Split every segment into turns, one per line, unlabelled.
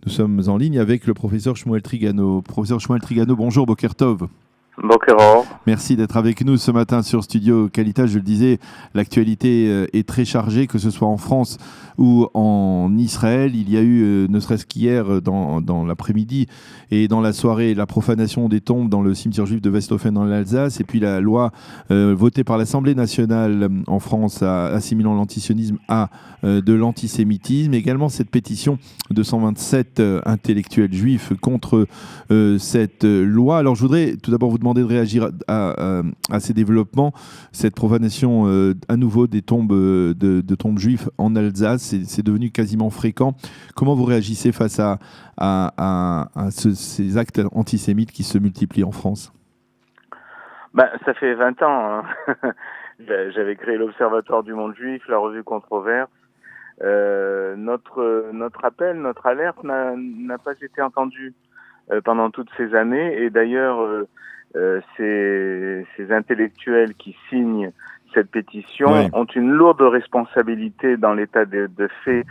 Nous sommes en ligne avec le professeur Shmuel Trigano. Professeur Shmuel Trigano, bonjour, Boker Tov.
Boker Or.
Merci d'être avec nous ce matin sur Studio Qualitas. Je le disais, l'actualité est très chargée, que ce soit en France ou en Israël. Il y a eu, ne serait-ce qu'hier, dans l'après-midi et dans la soirée, la profanation des tombes dans le cimetière juif de Westhofen en Alsace. Et puis la loi votée par l'Assemblée nationale en France assimilant l'antisionisme à de l'antisémitisme. Également cette pétition de 127 intellectuels juifs contre cette loi. Alors je voudrais tout d'abord vous demander de réagir à ces développements, cette profanation à nouveau des tombes de tombes juives en Alsace, c'est devenu quasiment fréquent. Comment vous réagissez face à ces actes antisémites qui se multiplient en France ?
Ça fait 20 ans. Hein. J'avais créé l'Observatoire du monde juif, la revue Controverse. Notre appel, notre alerte n'a pas été entendu pendant toutes ces années. Et d'ailleurs, ces intellectuels qui signent cette pétition ont une lourde responsabilité dans l'état de fait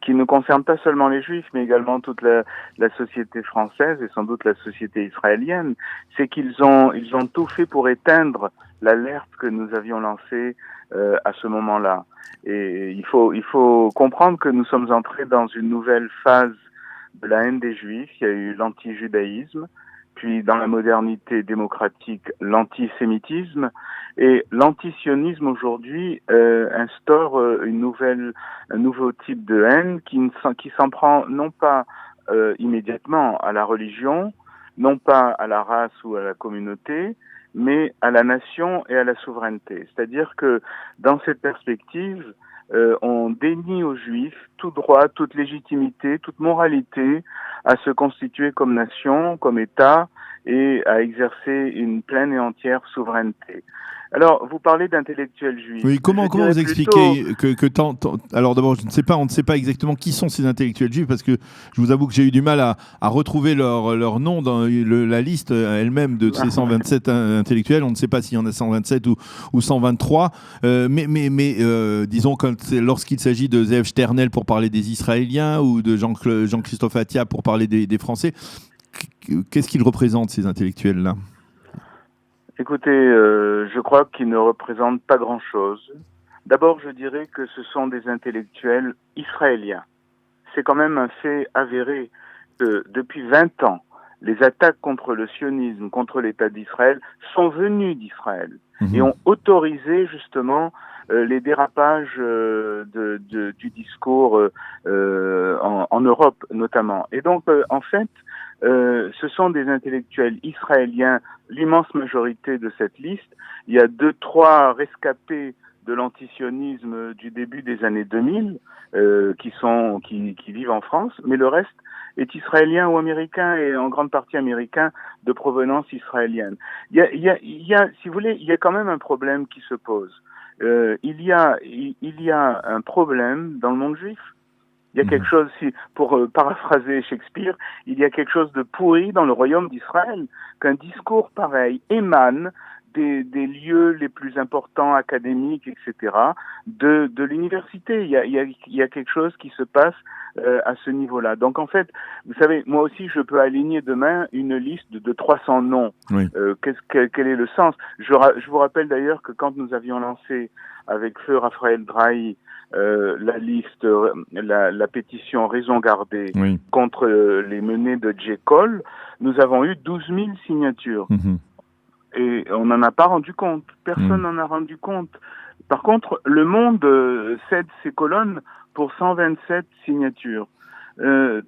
qui ne concerne pas seulement les Juifs, mais également toute la société française et sans doute la société israélienne. C'est qu'ils ont tout fait pour éteindre l'alerte que nous avions lancée à ce moment-là. Et il faut comprendre que nous sommes entrés dans une nouvelle phase de la haine des Juifs. Il y a eu l'anti-judaïsme, puis dans la modernité démocratique, l'antisémitisme, et l'antisionisme aujourd'hui instaure un nouveau type de haine qui s'en prend non pas immédiatement à la religion, non pas à la race ou à la communauté, mais à la nation et à la souveraineté. C'est-à-dire que dans cette perspective, on dénie aux Juifs tout droit, toute légitimité, toute moralité à se constituer comme nation, comme État et à exercer une pleine et entière souveraineté. Alors, vous parlez d'intellectuels juifs.
Oui, comment vous expliquez Alors d'abord, on ne sait pas exactement qui sont ces intellectuels juifs, parce que je vous avoue que j'ai eu du mal à retrouver leur nom dans la liste elle-même de ces 127 intellectuels. On ne sait pas s'il y en a 127 ou 123. Disons, lorsqu'il s'agit de Zeev Sternel pour parler des Israéliens ou de Jean-Christophe Attia pour parler des Français, qu'est-ce qu'ils représentent, ces intellectuels-là ?
Écoutez, je crois qu'ils ne représentent pas grand-chose. D'abord, je dirais que ce sont des intellectuels israéliens. C'est quand même un fait avéré que depuis 20 ans, les attaques contre le sionisme, contre l'État d'Israël, sont venues d'Israël et ont autorisé justement les dérapages du discours en Europe notamment. Et donc, en fait, ce sont des intellectuels israéliens, l'immense majorité de cette liste. Il y a 2-3 rescapés de l'antisionisme du début des années 2000 qui vivent en France, mais le reste est israélien ou américain, et en grande partie américain de provenance israélienne. Il y a, si vous voulez, il y a quand même un problème qui se pose. Il y a un problème dans le monde juif. Il y a quelque chose, pour paraphraser Shakespeare, il y a quelque chose de pourri dans le royaume d'Israël, qu'un discours pareil émane des lieux les plus importants, académiques, etc., de l'université. Il y a quelque chose qui se passe à ce niveau-là. Donc en fait, vous savez, moi aussi, je peux aligner demain une liste de 300 noms.
Oui.
Quel est le sens ? Je vous rappelle d'ailleurs que quand nous avions lancé avec feu Raphaël Drahi la liste, la pétition Raison gardée contre les menées de J. Cole, nous avons eu 12 000 signatures. Et on n'en a pas rendu compte. Personne n'en a rendu compte. Par contre, Le Monde cède ses colonnes pour 127 signatures.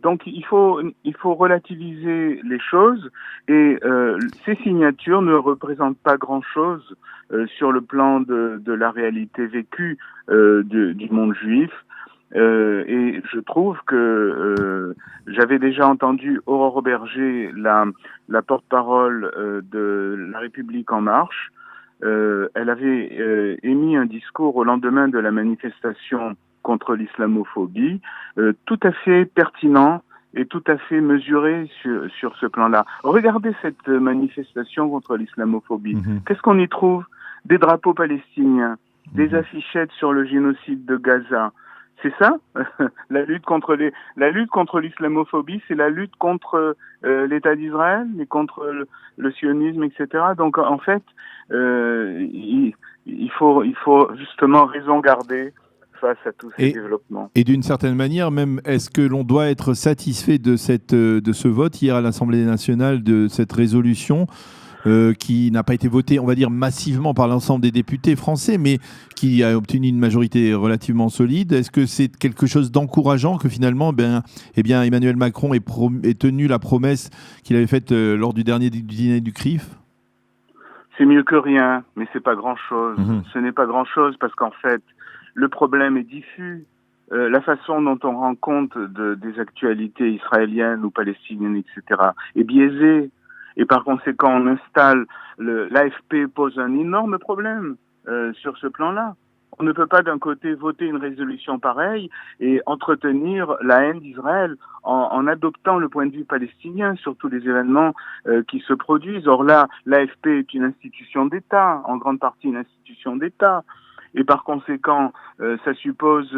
Donc il faut relativiser les choses, et ces signatures ne représentent pas grand-chose sur le plan de la réalité vécue du monde juif. Et je trouve que j'avais déjà entendu Aurore Berger, la porte-parole de La République En Marche. Elle avait émis un discours au lendemain de la manifestation contre l'islamophobie, tout à fait pertinent et tout à fait mesuré sur ce plan-là. Regardez cette manifestation contre l'islamophobie. Qu'est-ce qu'on y trouve ? Des drapeaux palestiniens, des affichettes sur le génocide de Gaza. C'est ça, la lutte contre l'islamophobie, c'est la lutte contre l'État d'Israël et contre le sionisme, etc. Donc en fait, il faut justement raison garder face à tous ces développements.
Et d'une certaine manière, même, est-ce que l'on doit être satisfait de ce vote hier à l'Assemblée nationale, de cette résolution qui n'a pas été votée, on va dire, massivement par l'ensemble des députés français, mais qui a obtenu une majorité relativement solide? Est-ce que c'est quelque chose d'encourageant que finalement, Emmanuel Macron ait tenu la promesse qu'il avait faite lors du dernier dîner du CRIF?
C'est mieux que rien, mais c'est pas grand-chose. Ce n'est pas grand-chose parce qu'en fait, le problème est diffus. La façon dont on rend compte des actualités israéliennes ou palestiniennes, etc., est biaisée. Et par conséquent, on installe l'AFP pose un énorme problème sur ce plan-là. On ne peut pas d'un côté voter une résolution pareille et entretenir la haine d'Israël en adoptant le point de vue palestinien sur tous les événements qui se produisent. Or là, l'AFP est une institution d'État, en grande partie une institution d'État. Et par conséquent, ça suppose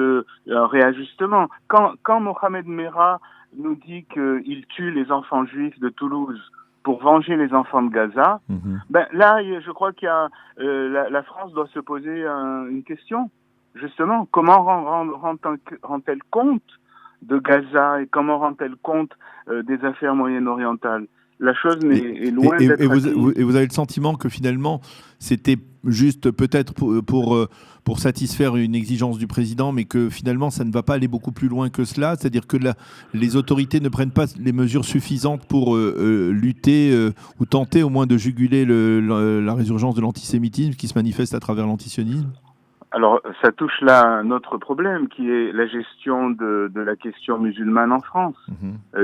un réajustement. Quand Mohamed Merah nous dit qu'il tue les enfants juifs de Toulouse pour venger les enfants de Gaza, là, je crois qu'il y a la France doit se poser une question. Justement, comment rend-elle compte de Gaza et comment rend-elle compte des affaires moyen-orientales? La chose est loin d'être acquise.
Et vous avez le sentiment que finalement, c'était juste peut-être pour satisfaire une exigence du président, mais que finalement, ça ne va pas aller beaucoup plus loin que cela? C'est-à-dire que les autorités ne prennent pas les mesures suffisantes pour lutter ou tenter au moins de juguler la résurgence de l'antisémitisme qui se manifeste à travers l'antisionisme?
Alors, ça touche là un autre problème qui est la gestion de la question musulmane en France,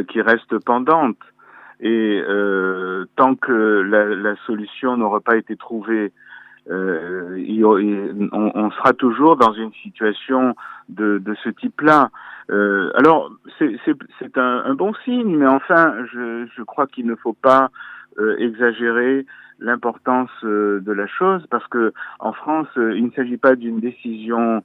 qui reste pendante. Et tant que la solution n'aura pas été trouvée, on sera toujours dans une situation de ce type-là. Alors, c'est un bon signe, mais enfin, je crois qu'il ne faut pas exagérer l'importance de la chose, parce que en France, il ne s'agit pas d'une décision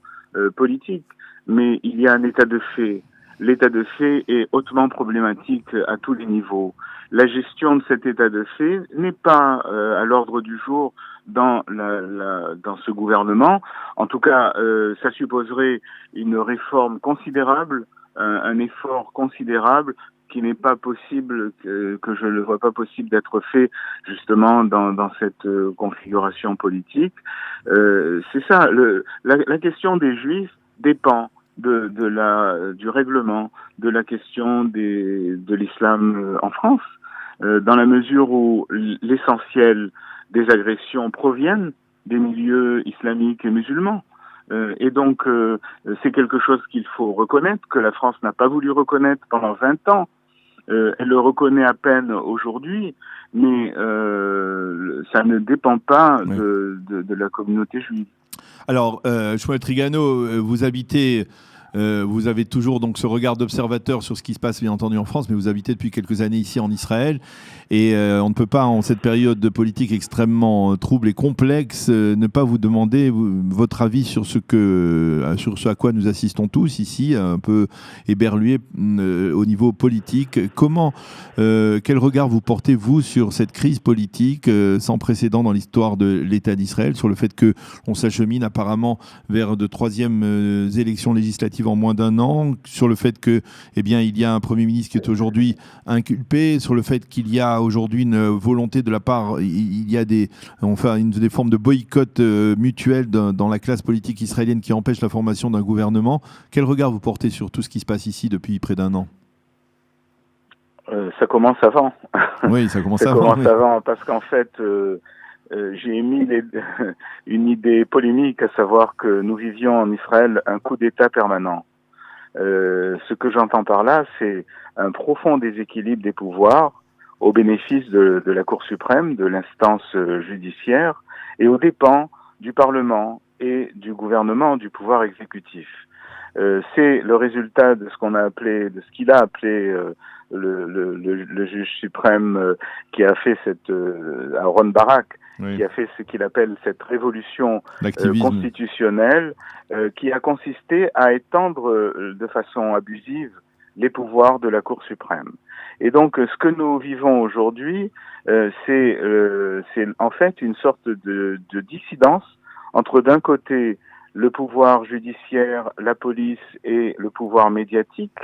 politique, mais il y a un état de fait. L'état de fait est hautement problématique à tous les niveaux. La gestion de cet état de fait n'est pas à l'ordre du jour dans ce gouvernement. En tout cas, ça supposerait une réforme considérable, un effort considérable qui n'est pas possible, que je ne vois pas possible d'être fait justement dans cette configuration politique. C'est ça, la question des Juifs dépend du règlement, de la question de l'islam en France, dans la mesure où l'essentiel des agressions proviennent des milieux islamiques et musulmans. Et donc, c'est quelque chose qu'il faut reconnaître, que la France n'a pas voulu reconnaître pendant 20 ans. Elle le reconnaît à peine aujourd'hui, mais ça ne dépend pas de la communauté juive.
Alors, Shmuel Trigano, vous avez toujours donc ce regard d'observateur sur ce qui se passe bien entendu en France, mais vous habitez depuis quelques années ici en Israël, et on ne peut pas en cette période de politique extrêmement trouble et complexe ne pas vous demander votre avis sur ce à quoi nous assistons tous ici, un peu éberlués au niveau politique. Quel regard vous portez-vous sur cette crise politique sans précédent dans l'histoire de l'État d'Israël, sur le fait que on s'achemine apparemment vers de troisièmes élections législatives en moins d'un an, sur le fait que, il y a un Premier ministre qui est aujourd'hui inculpé, sur le fait qu'il y a aujourd'hui une volonté de la part, il y a des formes de boycott mutuel dans la classe politique israélienne qui empêchent la formation d'un gouvernement. Quel regard vous portez sur tout ce qui se passe ici depuis près d'un an?
Ça commence avant.
Oui, ça commence
avant, parce qu'en fait, j'ai émis une idée polémique, à savoir que nous vivions en Israël un coup d'État permanent. Ce que j'entends par là, c'est un profond déséquilibre des pouvoirs au bénéfice de la Cour suprême, de l'instance judiciaire, et aux dépens du Parlement et du gouvernement, du pouvoir exécutif. c'est le résultat de ce qu'on a appelé, de ce qu'il a appelé le juge suprême qui a fait Aaron Barak,
oui.
qui a fait ce qu'il appelle cette révolution constitutionnelle, qui a consisté à étendre de façon abusive les pouvoirs de la Cour suprême. Et donc, ce que nous vivons aujourd'hui, c'est en fait une sorte de dissidence entre, d'un côté, le pouvoir judiciaire, la police et le pouvoir médiatique,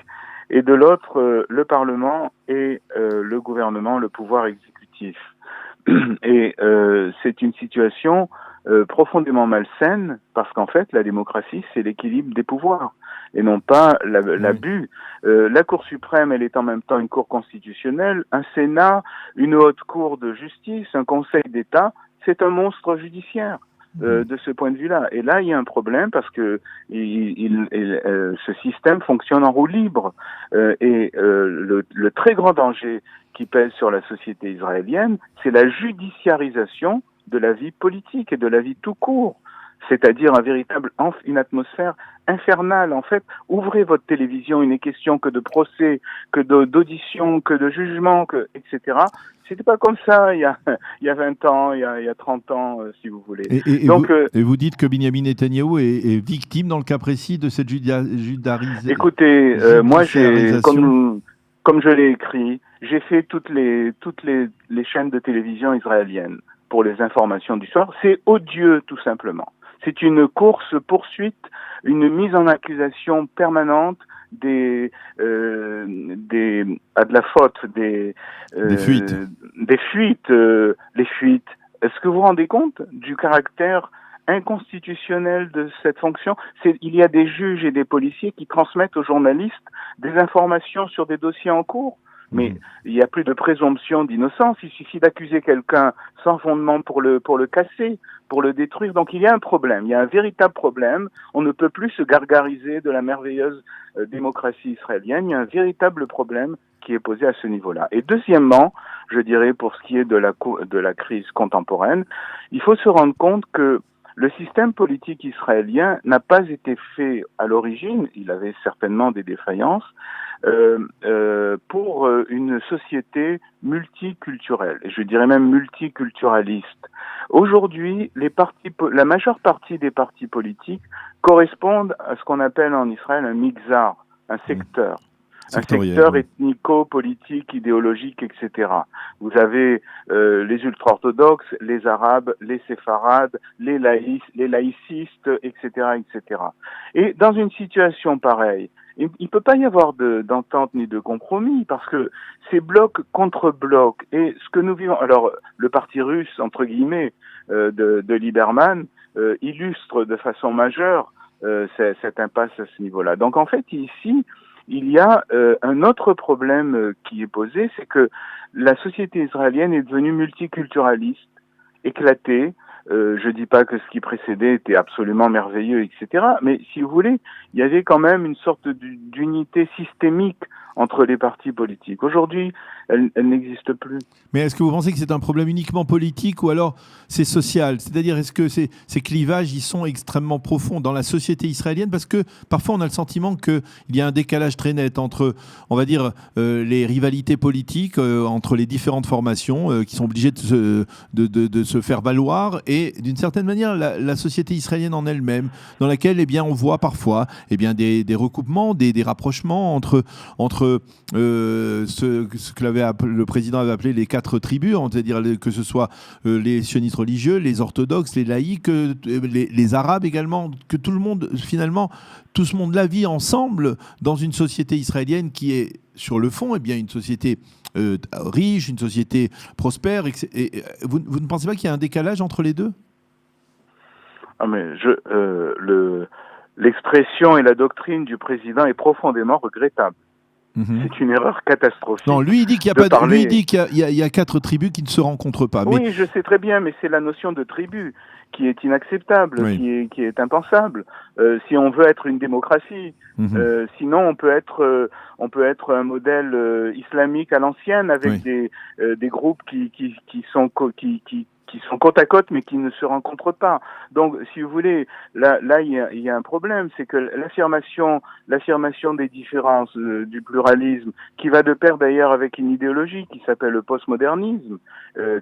et de l'autre, le Parlement et le gouvernement, le pouvoir exécutif. Et c'est une situation profondément malsaine, parce qu'en fait, la démocratie, c'est l'équilibre des pouvoirs, et non pas l'abus. La Cour suprême, elle est en même temps une Cour constitutionnelle, un Sénat, une haute Cour de justice, un Conseil d'État, c'est un monstre judiciaire. De ce point de vue-là. Et là, il y a un problème parce que ce système fonctionne en roue libre. Le très grand danger qui pèse sur la société israélienne, c'est la judiciarisation de la vie politique et de la vie tout court. C'est-à-dire une atmosphère infernale. En fait, ouvrez votre télévision, il n'est question que de procès, que d'audition, que de jugement, etc. C'était pas comme ça il y a 20 ans, il y a 30 ans, si vous voulez.
Et vous dites que Benyamin Netanyahou est victime dans le cas précis de cette judarisation.
Écoutez, moi, comme je l'ai écrit, j'ai fait toutes les chaînes de télévision israéliennes pour les informations du soir. C'est odieux, tout simplement. C'est une course-poursuite, une mise en accusation permanente de la faute, des fuites. Les fuites. Est-ce que vous vous rendez compte du caractère inconstitutionnel de cette fonction? Il y a des juges et des policiers qui transmettent aux journalistes des informations sur des dossiers en cours. Mais il n'y a plus de présomption d'innocence. Il suffit d'accuser quelqu'un sans fondement pour le casser, pour le détruire. Donc il y a un problème. Il y a un véritable problème. On ne peut plus se gargariser de la merveilleuse démocratie israélienne. Il y a un véritable problème qui est posé à ce niveau-là. Et deuxièmement, je dirais pour ce qui est de la crise contemporaine, il faut se rendre compte que le système politique israélien n'a pas été fait à l'origine, il avait certainement des défaillances, pour une société multiculturelle, et je dirais même multiculturaliste. Aujourd'hui, la majeure partie des partis politiques correspondent à ce qu'on appelle en Israël un mixar, un secteur. Un secteur ethnico-politique, idéologique, etc. Vous avez les ultra-orthodoxes, les arabes, les séfarades, les laïcistes, etc., etc. Et dans une situation pareille, il ne peut pas y avoir d'entente ni de compromis parce que c'est bloc contre bloc. Et ce que nous vivons, alors le parti russe entre guillemets de Lieberman illustre de façon majeure cette impasse à ce niveau-là. Donc en fait ici il y a un autre problème qui est posé, c'est que la société israélienne est devenue multiculturaliste, éclatée. Je dis pas que ce qui précédait était absolument merveilleux, etc. Mais si vous voulez, il y avait quand même une sorte d'unité systémique entre les partis politiques. Aujourd'hui, elle n'existe plus.
Mais est-ce que vous pensez que c'est un problème uniquement politique ou alors c'est social? C'est-à-dire, est-ce que ces clivages, ils sont extrêmement profonds dans la société israélienne? Parce que parfois, on a le sentiment qu'il y a un décalage très net entre, on va dire, les rivalités politiques entre les différentes formations qui sont obligées de se faire valoir et, d'une certaine manière, la société israélienne en elle-même, dans laquelle, eh bien, on voit parfois des recoupements, des rapprochements entre ce que le président avait appelé les 4 tribus, c'est-à-dire que ce soit les sionistes religieux, les orthodoxes, les laïcs, les arabes également, que tout le monde, finalement, tout ce monde-là vit ensemble dans une société israélienne qui est, sur le fond, une société riche, une société prospère. Et vous ne pensez pas qu'il y a un décalage entre les deux?
Ah mais l'expression et la doctrine du président est profondément regrettable. C'est une erreur catastrophique.
Non, lui il dit qu'il y a 4 tribus qui ne se rencontrent pas.
Oui, je sais très bien, mais c'est la notion de tribu qui est inacceptable, oui. qui est impensable. Si on veut être une démocratie, sinon on peut être un modèle islamique à l'ancienne avec des groupes qui qui sont côte à côte mais qui ne se rencontrent pas. Donc, si vous voulez, là il y a un problème, c'est que l'affirmation des différences, du pluralisme, qui va de pair d'ailleurs avec une idéologie qui s'appelle le postmodernisme,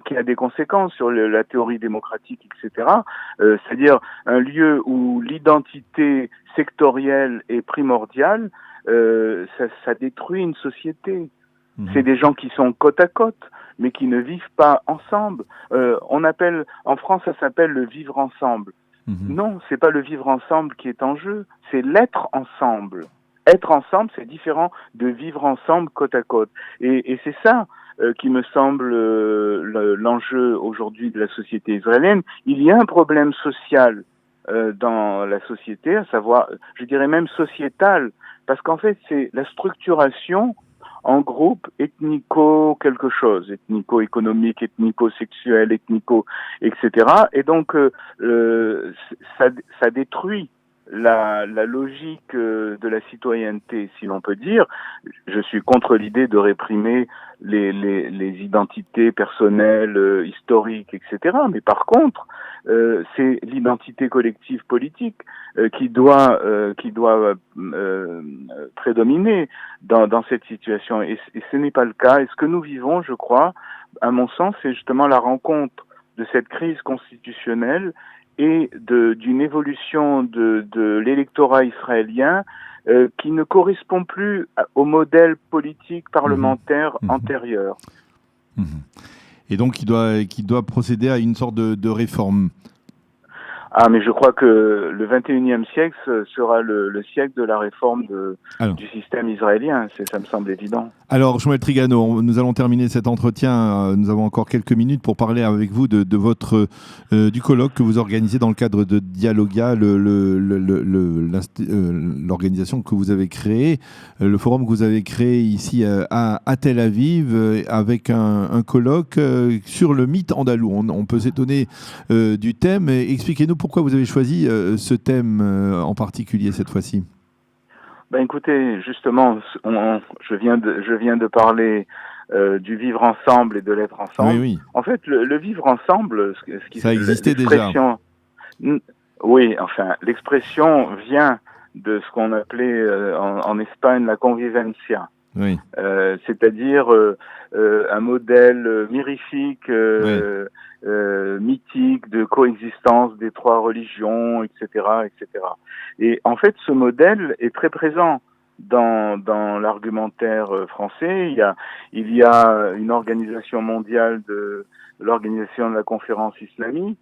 qui a des conséquences sur la théorie démocratique, etc. C'est-à-dire un lieu où l'identité sectorielle est primordiale, ça détruit une société. C'est des gens qui sont côte à côte, mais qui ne vivent pas ensemble. En France, ça s'appelle le vivre ensemble. Non, c'est pas le vivre ensemble qui est en jeu, c'est l'être ensemble. Être ensemble, c'est différent de vivre ensemble côte à côte. Et c'est ça qui me semble l'enjeu aujourd'hui de la société israélienne. Il y a un problème social dans la société, à savoir, je dirais même sociétal, parce qu'en fait, c'est la structuration en groupe ethnico quelque chose, ethnico-économique, ethnico-sexuel, etc. Et donc, ça détruit la logique de la citoyenneté, si l'on peut dire. Je suis contre l'idée de réprimer les identités personnelles, historiques, etc. Mais par contre, c'est l'identité collective politique qui doit prédominer dans cette situation. Et ce n'est pas le cas. Et ce que nous vivons, je crois, à mon sens, c'est justement la rencontre de cette crise constitutionnelle et d'une évolution de l'électorat israélien qui ne correspond plus au modèle politique parlementaire antérieur.
Et donc, qui doit procéder à une sorte de réforme.
Ah, mais je crois que le 21e siècle sera le siècle de la réforme du système israélien. Ça me semble évident.
Alors, Shmuel Trigano, nous allons terminer cet entretien. Nous avons encore quelques minutes pour parler avec vous du colloque que vous organisez dans le cadre de Dialogia, l'organisation que vous avez créée, le forum que vous avez créé ici à Tel Aviv, avec un colloque sur le mythe andalou. On peut s'étonner du thème. Expliquez-nous pourquoi vous avez choisi ce thème en particulier cette fois-ci.
Ben écoutez, justement, je viens de parler du vivre ensemble et de l'être ensemble.
Oui, oui.
En fait, le vivre ensemble,
ça existait déjà.
Oui, enfin, l'expression vient de ce qu'on appelait en Espagne la convivencia.
Oui.
C'est-à-dire un modèle mirifique, mythique de coexistence des trois religions, etc., etc. Et en fait, ce modèle est très présent dans l'argumentaire français. Il y a une organisation mondiale l'organisation de la conférence islamique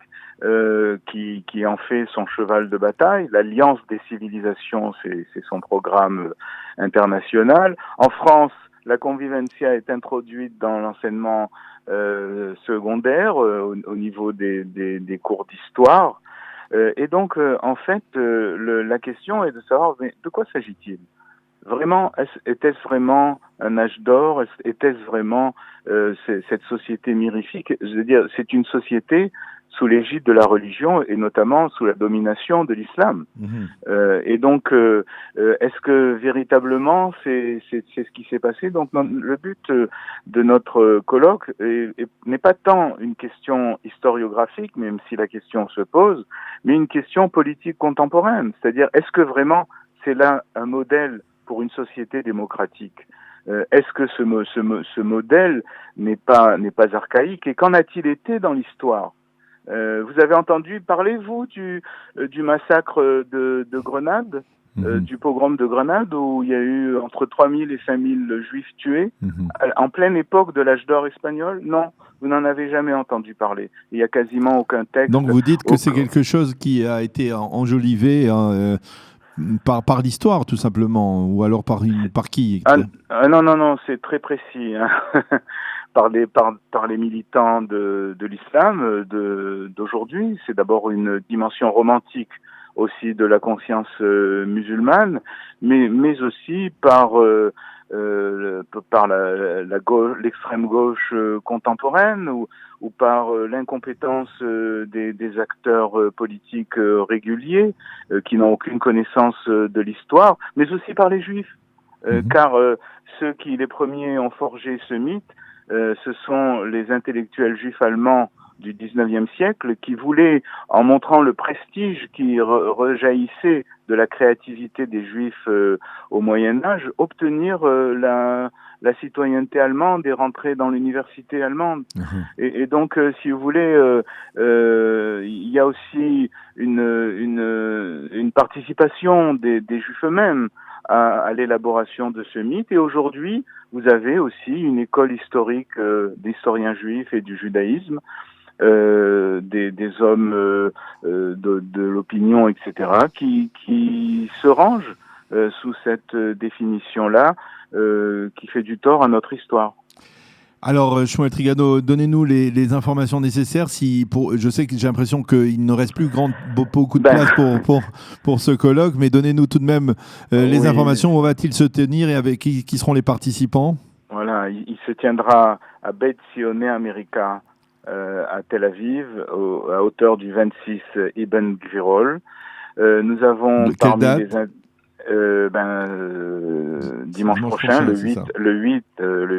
qui en fait son cheval de bataille. L'Alliance des civilisations, c'est son programme international. En France, la convivencia est introduite dans l'enseignement secondaire au niveau des cours d'histoire. Et donc, en fait, la question est de savoir, mais de quoi s'agit-il ? Vraiment, était-ce vraiment un âge d'or ? Était-ce vraiment cette société mirifique ? Je veux dire, c'est une société sous l'égide de la religion et notamment sous la domination de l'islam. Et donc, est-ce que véritablement c'est ce qui s'est passé ? Donc, le but de notre colloque n'est pas tant une question historiographique, même si la question se pose, mais une question politique contemporaine. C'est-à-dire, est-ce que vraiment c'est là un modèle pour une société démocratique ? Est-ce que ce modèle n'est pas archaïque ? Et qu'en a-t-il été dans l'histoire ? Vous avez entendu parler, vous, du massacre de Grenade, du pogrom de Grenade, où il y a eu entre 3000 et 5000 juifs tués, en pleine époque de l'âge d'or espagnol ? Non, vous n'en avez jamais entendu parler. Il n'y a quasiment aucun texte.
Donc vous dites que c'est quelque chose qui a été enjolivé par l'histoire, tout simplement, ou alors par qui ?
Non, c'est très précis. Hein. Par les militants de l'islam d'aujourd'hui. C'est d'abord une dimension romantique aussi de la conscience musulmane, mais aussi par l'extrême gauche contemporaine ou par l'incompétence des acteurs politiques réguliers qui n'ont aucune connaissance de l'histoire, mais aussi par les juifs, car ceux qui les premiers ont forgé ce mythe, ce sont les intellectuels juifs allemands du 19e siècle qui voulait, en montrant le prestige qui rejaillissait de la créativité des Juifs au Moyen-Âge, obtenir la citoyenneté allemande et rentrer dans l'université allemande. Et donc, si vous voulez, il y a aussi une participation des Juifs eux-mêmes à l'élaboration de ce mythe. Et aujourd'hui, vous avez aussi une école historique d'historiens juifs et du judaïsme, des hommes de l'opinion, etc., qui se rangent sous cette définition-là, qui fait du tort à notre histoire.
Alors, Shmuel Trigano, donnez-nous les informations nécessaires. Je sais que j'ai l'impression qu'il ne reste plus beaucoup de place pour ce colloque, mais donnez-nous tout de même les informations. Où va-t-il se tenir et avec qui seront les participants?
Voilà, il se tiendra à Beit Zioné America, à Tel Aviv, à hauteur du 26 Ibn Gvirol. Nous avons
parmi
dimanche prochain, le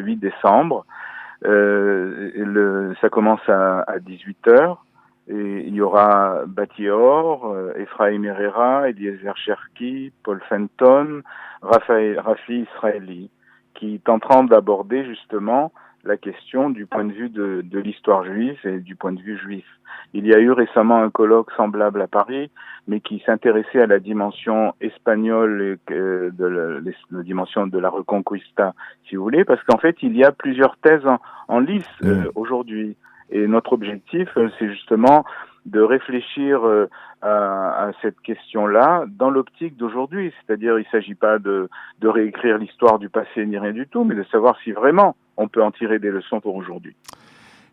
8 décembre. Ça commence à 18h et il y aura Batior, Ephraim Herrera, Eliezer Cherki, Paul Fenton, Rafi Israeli, qui tenteront d'aborder justement la question du point de vue de l'histoire juive et du point de vue juif. Il y a eu récemment un colloque semblable à Paris, mais qui s'intéressait à la dimension espagnole, la dimension de la Reconquista, si vous voulez, parce qu'en fait, il y a plusieurs thèses en lice aujourd'hui. Et notre objectif, c'est justement de réfléchir à cette question-là dans l'optique d'aujourd'hui. C'est-à-dire, il ne s'agit pas de réécrire l'histoire du passé ni rien du tout, mais de savoir si vraiment on peut en tirer des leçons pour aujourd'hui.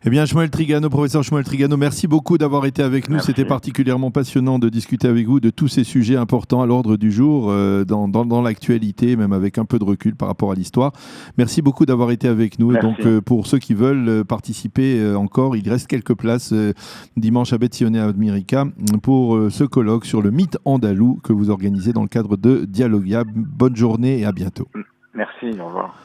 Eh bien, Shmuel Trigano, professeur Shmuel Trigano, merci beaucoup d'avoir été avec nous.
Merci.
C'était particulièrement passionnant de discuter avec vous de tous ces sujets importants à l'ordre du jour, dans l'actualité, même avec un peu de recul par rapport à l'histoire. Merci beaucoup d'avoir été avec nous.
Merci.
Donc, pour ceux qui veulent participer encore, il reste quelques places dimanche à Beit Zioné America pour ce colloque sur le mythe andalou que vous organisez dans le cadre de Dialogia. Bonne journée et à bientôt.
Merci, au revoir.